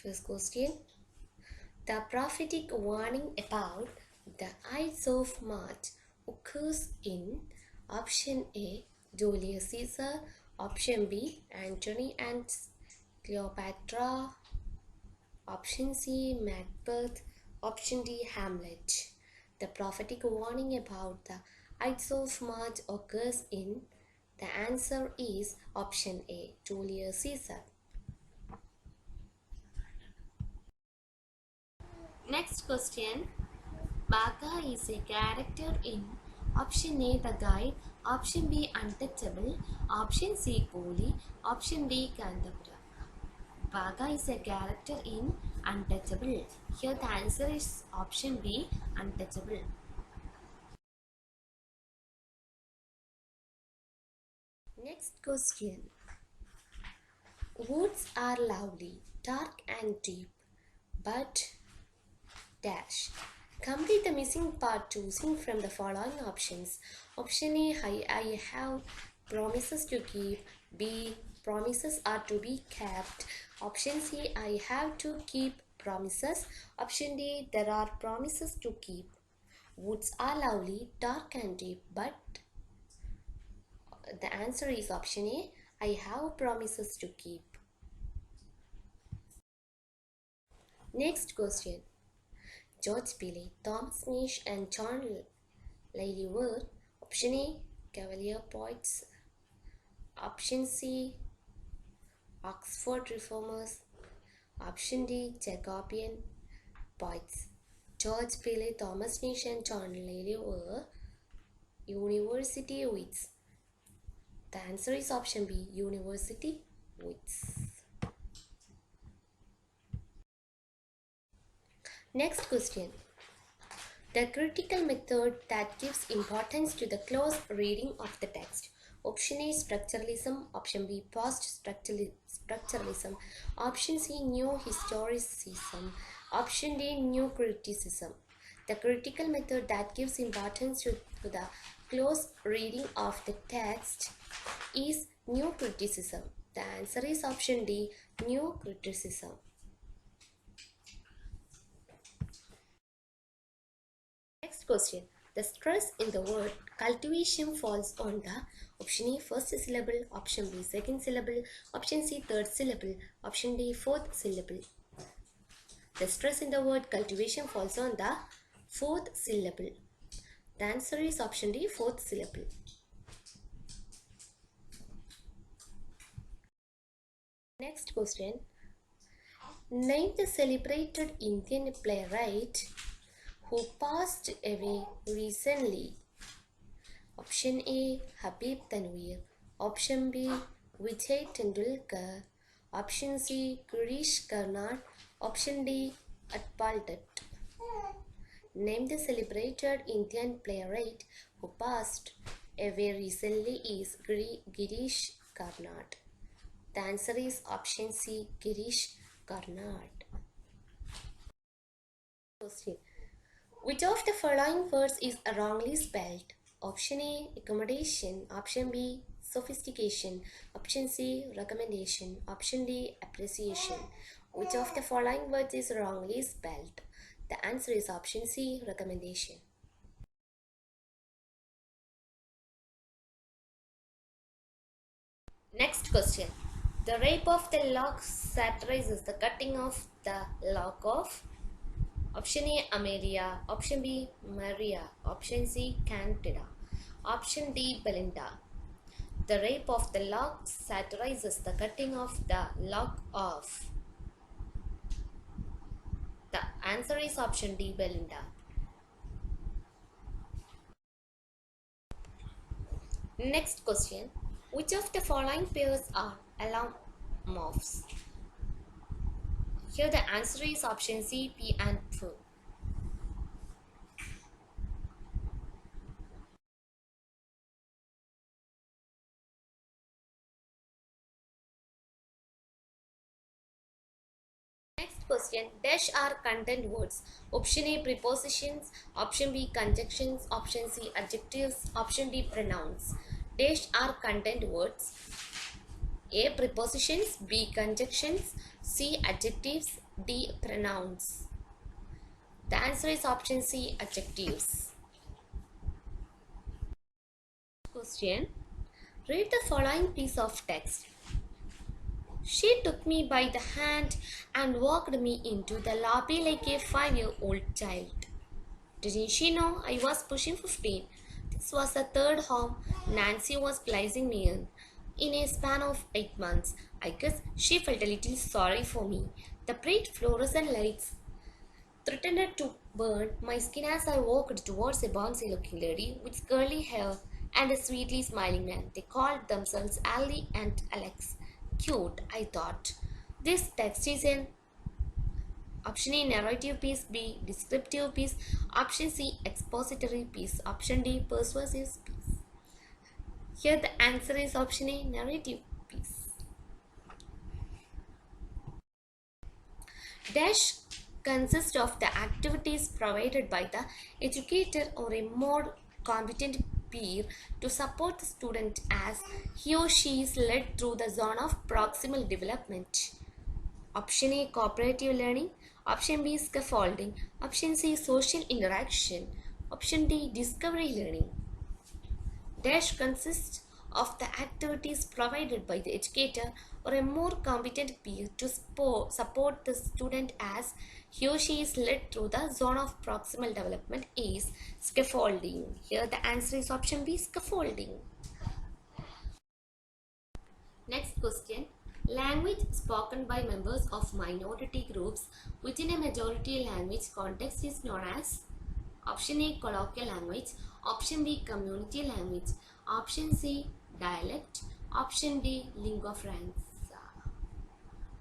First question. The prophetic warning about the Ides of March occurs in option A. Julius Caesar, option B. Antony and Cleopatra, option C. Macbeth, option D. Hamlet. The prophetic warning about the Ides of March occurs in. The answer is option A. Julius Caesar. Next question. Baka is a character in option A. The Guide, option B. Untouchable, option C. Kohli, option D. Kantapura. Baka is a character in Untouchable. Here the answer is option B. Untouchable. Next question. Woods are lovely, dark and deep, but dash. Complete the missing part choosing from the following options. Option A. I have promises to keep. B. Promises are to be kept. Option C. I have to keep promises. Option D. There are promises to keep. Woods are lovely, dark and deep, but the answer is option A. I have promises to keep. Next question. George Bailey, Thomas Nash and John Lilly were option A. Cavalier poets, option C. Oxford reformers, option D. Jacobean poets. George Bailey, Thomas Nash and John Lilly were university wits. The answer is option B. University wits. Next question. The critical method that gives importance to the close reading of the text. Option A. Structuralism. Option B. Post-structuralism. Option C. New historicism. Option D. New criticism. The critical method that gives importance to the close reading of the text is new criticism. The answer is option D. New criticism. Next question. The stress in the word cultivation falls on the option A. First syllable, option B. Second syllable, option C. Third syllable, option D. Fourth syllable. The stress in the word cultivation falls on the fourth syllable. The answer is option D. Fourth syllable. Next question. Name the celebrated Indian playwright who passed away recently. Option A. Habib Tanvir. Option B. Vijay Tendulkar. Option C. Girish Karnad. Option D. Atpal Dutt. Name the celebrated Indian playwright who passed away recently is Girish Karnad. The answer is option C. Girish Karnad. Question. Which of the following words is wrongly spelled? Option A. Accommodation. Option B. Sophistication. Option C. Recommendation. Option D. Appreciation. Which of the following words is wrongly spelled? The answer is option C. Recommendation. Next question. The rape of the lock satirizes the cutting of the lock of. Option A. Amelia. Option B. Maria. Option C. Candida. Option D. Belinda. The rape of the lock satirizes the cutting of the lock off. The answer is option D. Belinda. Next question. Which of the following pairs are allomorphs? Here the answer is option C. P and F. Next question. Dash are content words. Option A. Prepositions. Option B. Conjunctions. Option C. Adjectives. Option D. Pronouns. Dash are content words. A. Prepositions, B. Conjunctions, C. Adjectives, D. Pronouns. The answer is option C. Adjectives. Question. Read the following piece of text. She took me by the hand and walked me into the lobby like a 5-year-old child. Didn't she know I was pushing 15? This was the third home Nancy was placing me in a span of 8 months. I guess she felt a little sorry for me. The bright fluorescent lights threatened to burn my skin as I walked towards a bouncy looking lady with curly hair and a sweetly smiling man. They called themselves Ali and Alex. Cute, I thought. This text is an option A narrative piece, B descriptive piece, option C expository piece, option D persuasive piece. Here the answer is option A narrative piece. Dash consists of the activities provided by the educator or a more competent peer to support the student as he or she is led through the zone of proximal development. Option A cooperative learning, option B scaffolding, option C social interaction, option D discovery learning. Dash consists of the activities provided by the educator or a more competent peer to support the student as he or she is led through the zone of proximal development is scaffolding. Here the answer is option B scaffolding. Next question. Language spoken by members of minority groups within a majority language context is known as option A colloquial language, option B community language, option C dialect, option D lingua franca.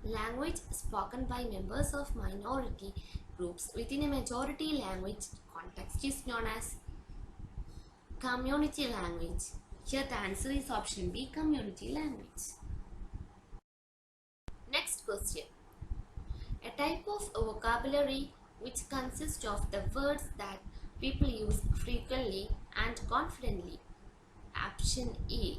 Language spoken by members of minority groups within a majority language context is known as community language. Here the answer is option B community language. Next question. A type of vocabulary which consists of the words that people use frequently and confidently. Option A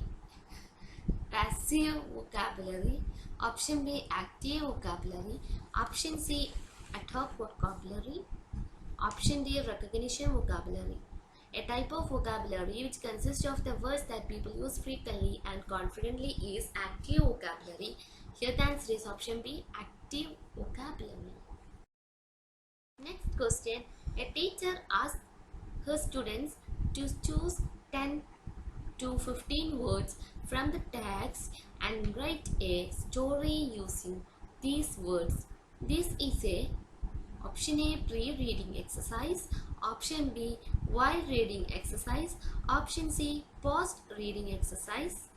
passive vocabulary, option B active vocabulary, option C ad hoc vocabulary, option D recognition vocabulary. A type of vocabulary which consists of the words that people use frequently and confidently is active vocabulary. Here the answer is option B active vocabulary. Next question. A teacher asks her students to choose 10 to 15 words from the text and write a story using these words. This is a option A pre-reading exercise, option B while reading exercise, option C post-reading exercise,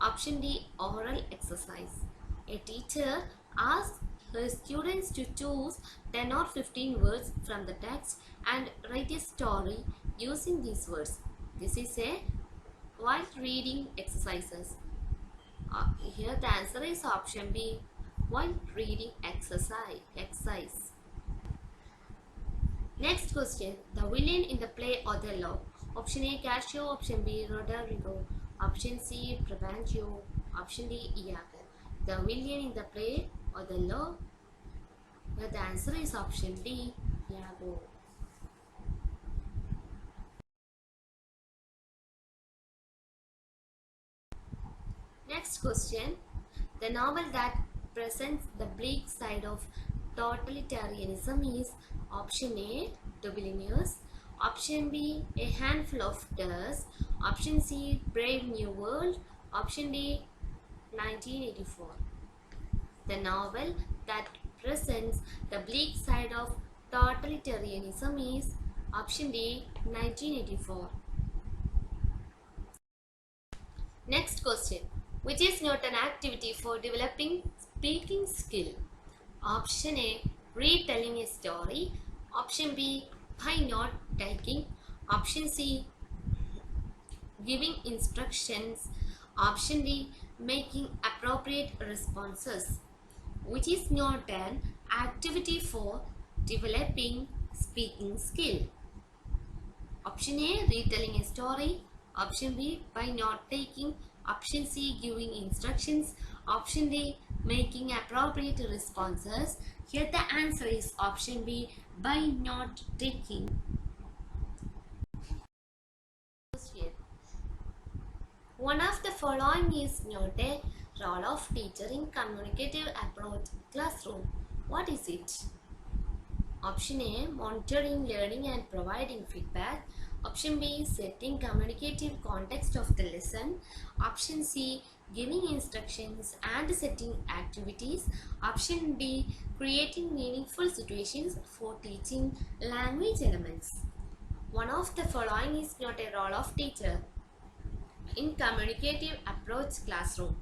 option D oral exercise. A teacher asks her students to choose 10 or 15 words from the text and write a story using these words. This is a while reading exercises. Here the answer is option B while reading exercise. Next question. The villain in the play Othello. Option A Cassio, option B Roderigo, option C Brabantio, option D Iago. The villain in the play Othello. Where the answer is option D Iago. Next question. The novel that presents the bleak side of totalitarianism is option A Dubliners, option B A Handful of Dust, option C Brave New World, option D 1984. The novel that presents the bleak side of totalitarianism is option D 1984. Next question. Which is not an activity for developing speaking skill? Option A retelling a story, option B by note taking, option C giving instructions, option D making appropriate responses. Which is not an activity for developing speaking skill? Option A retelling a story, option B by note taking, Option C, giving instructions. Option D, making appropriate responses. Here the answer is option B, by not taking. One of the following is not a role of teacher in communicative approach classroom. What is it? Option A, monitoring, learning and providing feedback. Option B, setting communicative context of the lesson. Option C, giving instructions and setting activities. Option D, creating meaningful situations for teaching language elements. One of the following is not a role of teacher in communicative approach classroom.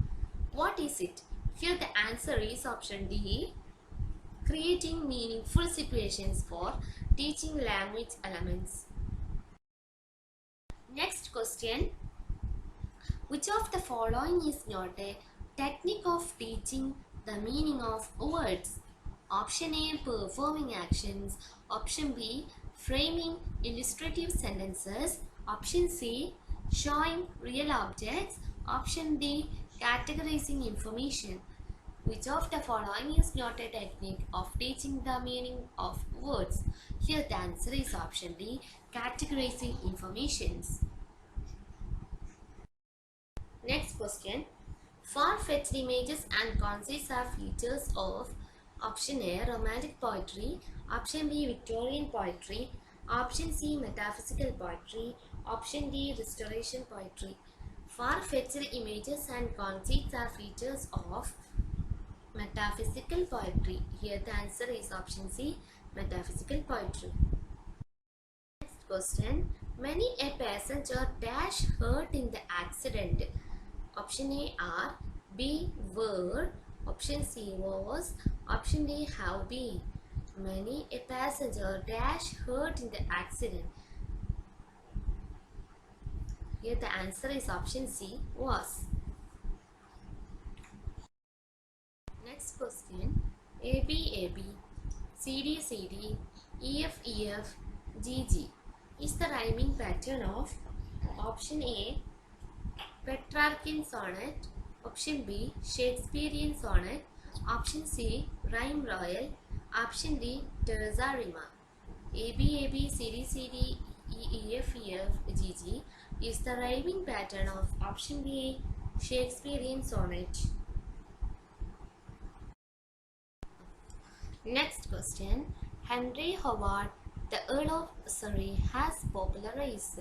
What is it? Here the answer is option D, creating meaningful situations for teaching language elements. Next question, which of the following is not a technique of teaching the meaning of words? Option A, performing actions. Option B, framing illustrative sentences. Option C, showing real objects. Option D, categorizing information. Which of the following is not a technique of teaching the meaning of words? Here the answer is option D, categorizing informations. Next question. Far-fetched images and concepts are features of option A, romantic poetry. Option B, Victorian poetry. Option C, metaphysical poetry. Option D, restoration poetry. Far-fetched images and concepts are features of metaphysical poetry. Here the answer is option C, metaphysical poetry. Next question. Many a passenger dash hurt in the accident. Option A are, B were, option C was, option D have been. Many a passenger dash hurt in the accident. Here the answer is option C was. Next question. AB AB, CD CD, EF EF, GG is the rhyming pattern of option A, Petrarchan sonnet. Option B, Shakespearean sonnet. Option C, rhyme royal. Option D, terza rima. AB AB, CD CD, EF EF, GG is the rhyming pattern of option B, Shakespearean sonnet. Next question. Henry Howard, the Earl of Surrey, has popularized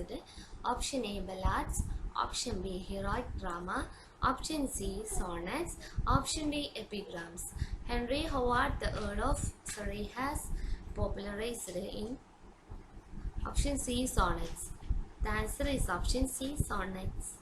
option A, ballads. Option B, heroic drama. Option C, sonnets. Option D, epigrams. Henry Howard, the Earl of Surrey, has popularized in option C, sonnets. The answer is option C, sonnets.